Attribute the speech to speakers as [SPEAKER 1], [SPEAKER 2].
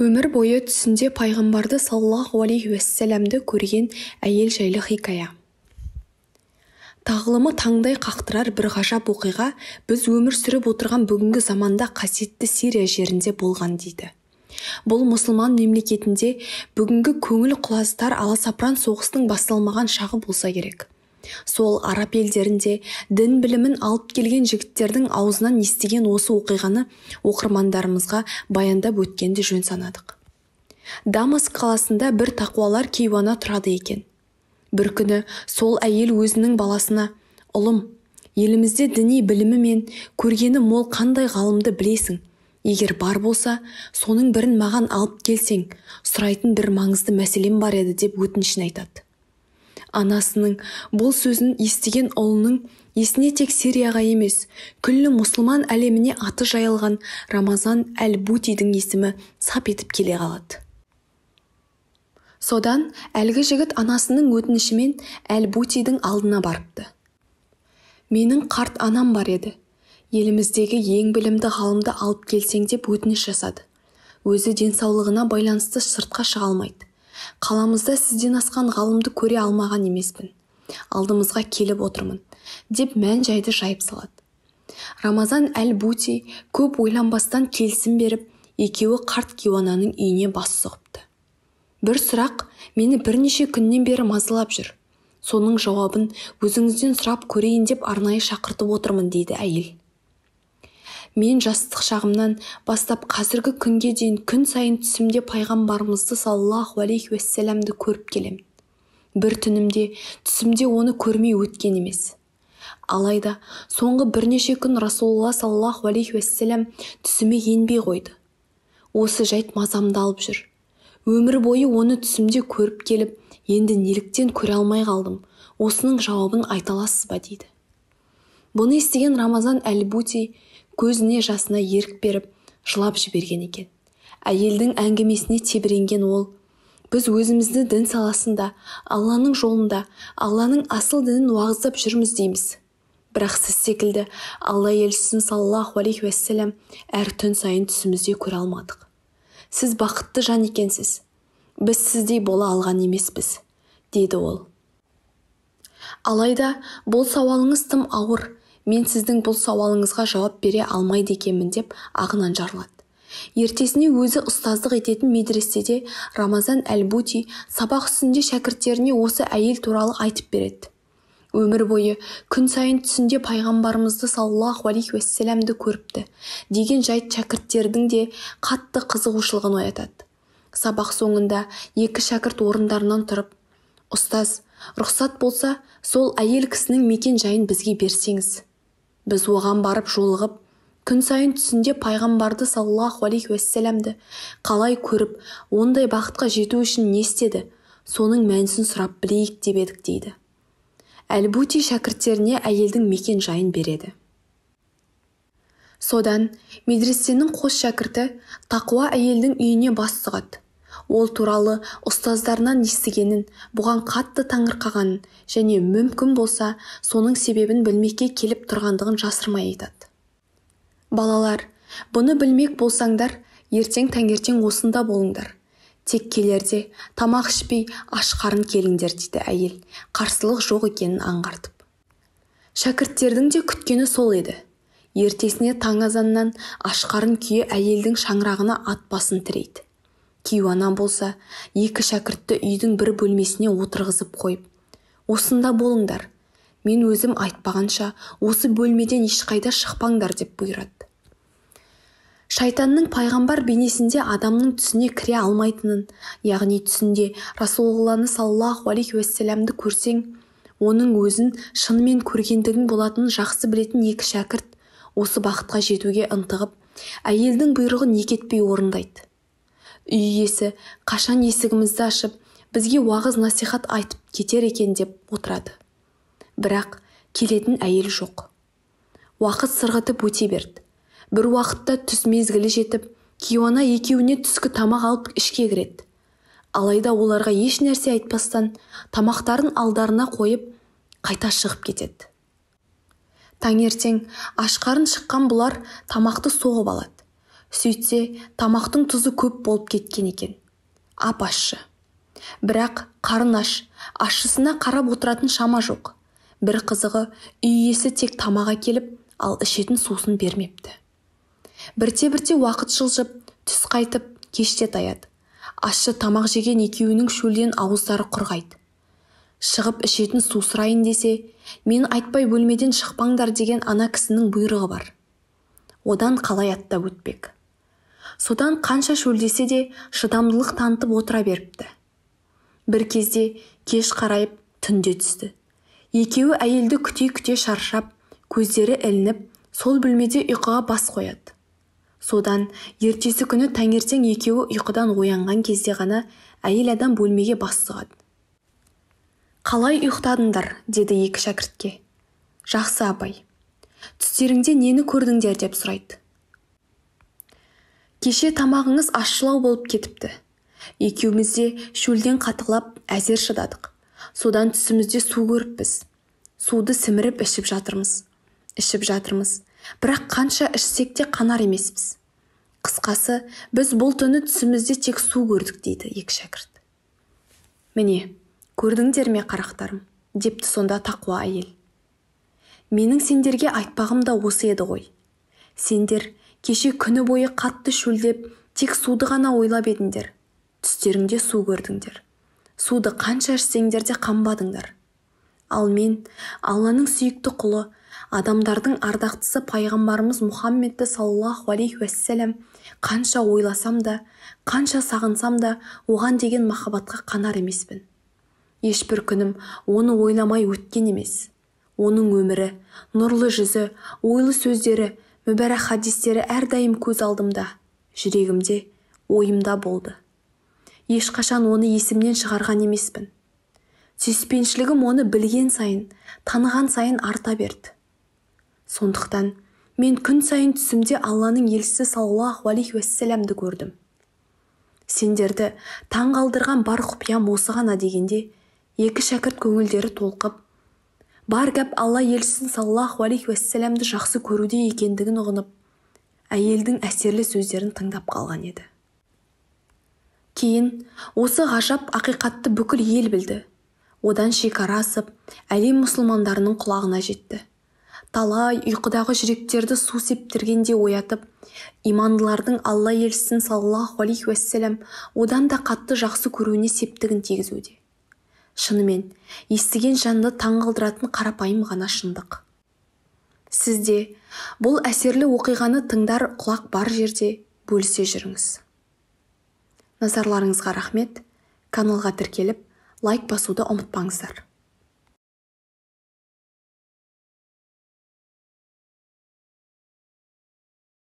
[SPEAKER 1] Өмір бойы түсінде пайғамбарды саллаллаху алейхи уассаламды көрген әйел жайлы хикая. Тағылымы таңдай қақтырар бір ғажап оқиға біз өмір сүріп отырған бүгінгі заманда қасиетті Сирия жерінде болған дейді. Бұл мұсылман мемлекетінде бүгінгі көңіл құлазытар аласапыран соғыстың басталмаған шағы болса керек. Сол араб елдерінде дін білімін алып келген жігіттердің аузынан естіген осы оқиғаны оқырмандарымызға баяндап өткенді жөн санадық. Дамаск қаласында бір тақуалар кейуана тұрады екен. Бір күні сол әйел өзінің баласына: «Ұлым, елімізде діни білімі мен көргені мол қандай ғалымды білесің? Егер бар болса, соның бірін маған алып келсең, сұрайтын бір маңызды мәселем бар еді» деп өтінішін айтады. Анасының бұл сөзін естіген ұлының есіне тек Сирияға емес, күллі мұсылман әлеміне аты жайылған Рамазан әл-Бутидің есімі сап етіп келе қалады. Содан әлгі жігіт анасының өтінішімен әл-Бутидің алдына барыпты. «Менің қарт анам бар еді. Еліміздегі ең білімді ғалымды алып келсең» деп өтініш жасады. Өзі денсаулығына байланысты сыртқа шыға алмайды. «Қаламызда сізден асқан ғалымды көре алмаған емеспін. Алдымызға келіп отырмын» деп мән жайды жайып салады. Рамазан әл-Бути көп ойланбастан келісім беріп, екеуі қарт кейуананың үйіне бас сұғыпты. «Бір сұрақ мені бірнеше күннен бері мазалап жүр. Соның жауабын өзіңізден сұрап көрейін деп арнайы шақыртып отырмын» дейді әйел. «Мен жастық шағымнан бастап қазіргі күнге дейін күн сайын түсімде пайғамбарымызды саллаллаху алейхи уассаламды көріп келем. Бір түнімде түсімде оны көрмей өткен емес. Алайда соңғы бірнеше күн Расулулла саллаллаху алейхи уассалам түсіме енбей қойды. Осы жайт мазамды алып жүр. Өмір бойы оны түсімде көріп келіп, енді неліктен көре алмай қалдым? Осының жауабын айта аласыз ба?» дейді. Бұны естіген Рамазан әл-Бути көзіне жасына ерік беріп жылап жіберген екен. Әйелдің әңгімесіне тебіренген ол: «Біз өзімізді дін саласында, Алланың жолында, Алланың асыл дінін уағыздап жүрміз дейміз. Бірақ сіз секілді Алла елшісін саллаллаху алейхи уассалам әр түн сайын түсімізде көре алмадық. Сіз бақытты жан екенсіз. Біз сіздей бола алған емеспіз» деді ол. «Алайда бұл сауалыңыз тым ауыр. Мен сіздің бұл сауалыңызға жауап бере алмайды екенмін» деп ағынан жарылады. Ертесіне өзі ұстаздық ететін медреседе Рамазан әл-Бути сабақ үстінде шәкірттеріне осы әйел туралы айтып береді. Өмір бойы күн сайын түсінде пайғамбарымызды саллаллаху алейхи уассаламды көріпті деген жайт шәкірттердің де қатты қызығушылығын оятады. Сабақ соңында екі шәкірт орындарынан тұрып: «Ұстаз, рұқсат болса, сол әйел кісінің мекен жайын бізге берсеңіз. Біз оған барып жолығып, күн сайын түсінде пайғамбарды саллаллаху алейхи уассаламды қалай көріп, ондай бақытқа жету үшін не істеді, соның мәнісін сұрап білейік деп едік» дейді. Әл-Бути шәкірттеріне әйелдің мекен жайын береді. Содан медресенің қос шәкірті тақуа әйелдің үйіне бас сұғады. Ол туралы ұстаздарынан естігенін, бұған қатты таңырқағанын және мүмкін болса соның себебін білмекке келіп тұрғандығын жасырмай айтады. «Балалар, бұны білмек болсаңдар, ертең таңертең осында болыңдар. Тек келерде тамақ ішпей аш қарын келіңдер» дейді әйел, қарсылық жоқ екенін аңғартып. Шәкірттердің де күткені сол еді. Ертесіне таң азаннан аш қарын күйі әйелдің шаңырағына ат басын тірейді. Кейуана болса екі шәкіртті үйдің бір бөлмесіне отырғызып қойып: «Осында болыңдар. Мен өзім айтпағанша осы бөлмеден ешқайда шықпаңдар» деп бұйырады. Шайтанның пайғамбар бейнесінде адамның түсіне кіре алмайтынын, яғни түсінде Расулулланы саллаллаху алейхи уассаламды көрсең, оның өзін шынымен көргендігін болатынын жақсы білетін екі шәкірт осы бақытқа жетуге ынтығып, әйелдің бұйрығын екетпей орындайды. Үй иесі қашан есігімізді ашып, бізге уағыз насихат айтып кетер екен деп отырады. Бірақ келетін әйел жоқ. Уақыт сырғытып өте берді. Бір уақытта түс мезгілі жетіп, кейуана екеуіне түскі тамақ алып ішке кіреді. Алайда оларға еш нәрсе айтпастан тамақтарын алдарына қойып қайта шығып кетеді. Таңертең аш қарын шыққан бұлар тамақты соғып алады. Сөйтсе, тамақтың тұзы көп болып кеткен екен. Ап ащы. Бірақ қарын аш, ащысына қарап отыратын шама жоқ. Бір қызығы, үй иесі тек тамақ әкеліп, ал ішетін сусын бермепті. Бірте-бірте уақыт жылжып, түс қайтып, кеште таяды. Ащы тамақ жеген екеуінің шөлден ауыздары құрғайды. Шығып ішетін су сұрайын десе, мен айтпай бөлмеден шықпаңдар деген ана кісінің бұйрығы бар. Одан қалай аттап өтпек? Содан қанша шөлдесе де шыдамдылық танытып отыра беріпті. Бір кезде кеш қарайып түнде түсті. Екеуі әйелді күте-күте шаршап, көздері ілініп, сол бөлмеде ұйқыға бас қояды. Содан ертесі күні таңертең екеуі ұйқыдан оянған кезде ғана әйел адам бөлмеге бас сұғады. «Қалай ұйықтадыңдар?» деді екі шәкіртке. «Жақсы, апай. Түстеріңде нені көрдіңдер?» деп сұрайды. «Кеше тамағыңыз ащылау болып кетіпті. Екеумізде шөлден қатығлап әзер шыдадық. Содан түсімізде су көріппіз. Суды сіміріп ішіп жатырмыз. Бірақ қанша ішсек те қанар емеспіз. Қысқасы, біз бұл түні түсімізде тек су көрдік» дейді екі шәкірт. «Міне, көрдіңдер ме, қарақтарым?» депті сонда тақуа әйел. «Менің сендерге айтпағым да осы еді ғой. Сендер кеше күні бойы қатты шөлдеп, тек суды ғана ойлап едіңдер. Түстеріңде су көрдіңдер. Суды қанша ішсеңдер де қанбадыңдар. Ал мен, Алланың сүйікті құлы, адамдардың ардақтысы пайғамбарымыз Мұхаммедті саллаллаху алейхи уассалам қанша ойласам да, қанша сағынсам да, оған деген махаббатқа қанар емеспін. Ешбір күнім оны ойламай өткен емес. Оның өмірі, нұрлы жүзі, ойлы сөздері, мүбәрак хадистері әрдайым көз алдымда, жүрегімде, ойымда болды. Ешқашан оны есімнен шығарған емеспін. Сүйіспеншілігім оны білген сайын, таныған сайын арта берді. Сондықтан мен күн сайын түсімде Алланың елшісі саллаллаху алейхи уассаламды көрдім. Сендерді таң қалдырған бар құпиям осы ғана» дегенде, екі шәкірт көңілдері толқып, бар гәп Алла елшісін саллаллаху алейхи уассаламды жақсы көруде екендігін ұғынып, әйелдің әсерлі сөздерін тыңдап қалған еді. Кейін осы ғажап ақиқатты бүкіл ел білді. Одан шекара асып, әлем мұсылмандарының құлағына жетті. Талай ұйқыдағы жүректерді су септіргенде оятып, имандылардың Алла елшісін саллаллаху алейхи уассалам одан да қатты жақсы көруіне септігін тигізуде. Шынымен, естіген жанды таң қалдыратын қарапайым ғана шындық. Сізде бұл әсерлі оқиғаны тыңдар құлақ бар жерде бөлісе жүріңіз. Назарларыңызға рахмет. Каналға тіркеліп, лайк басуды ұмытпаңыздар.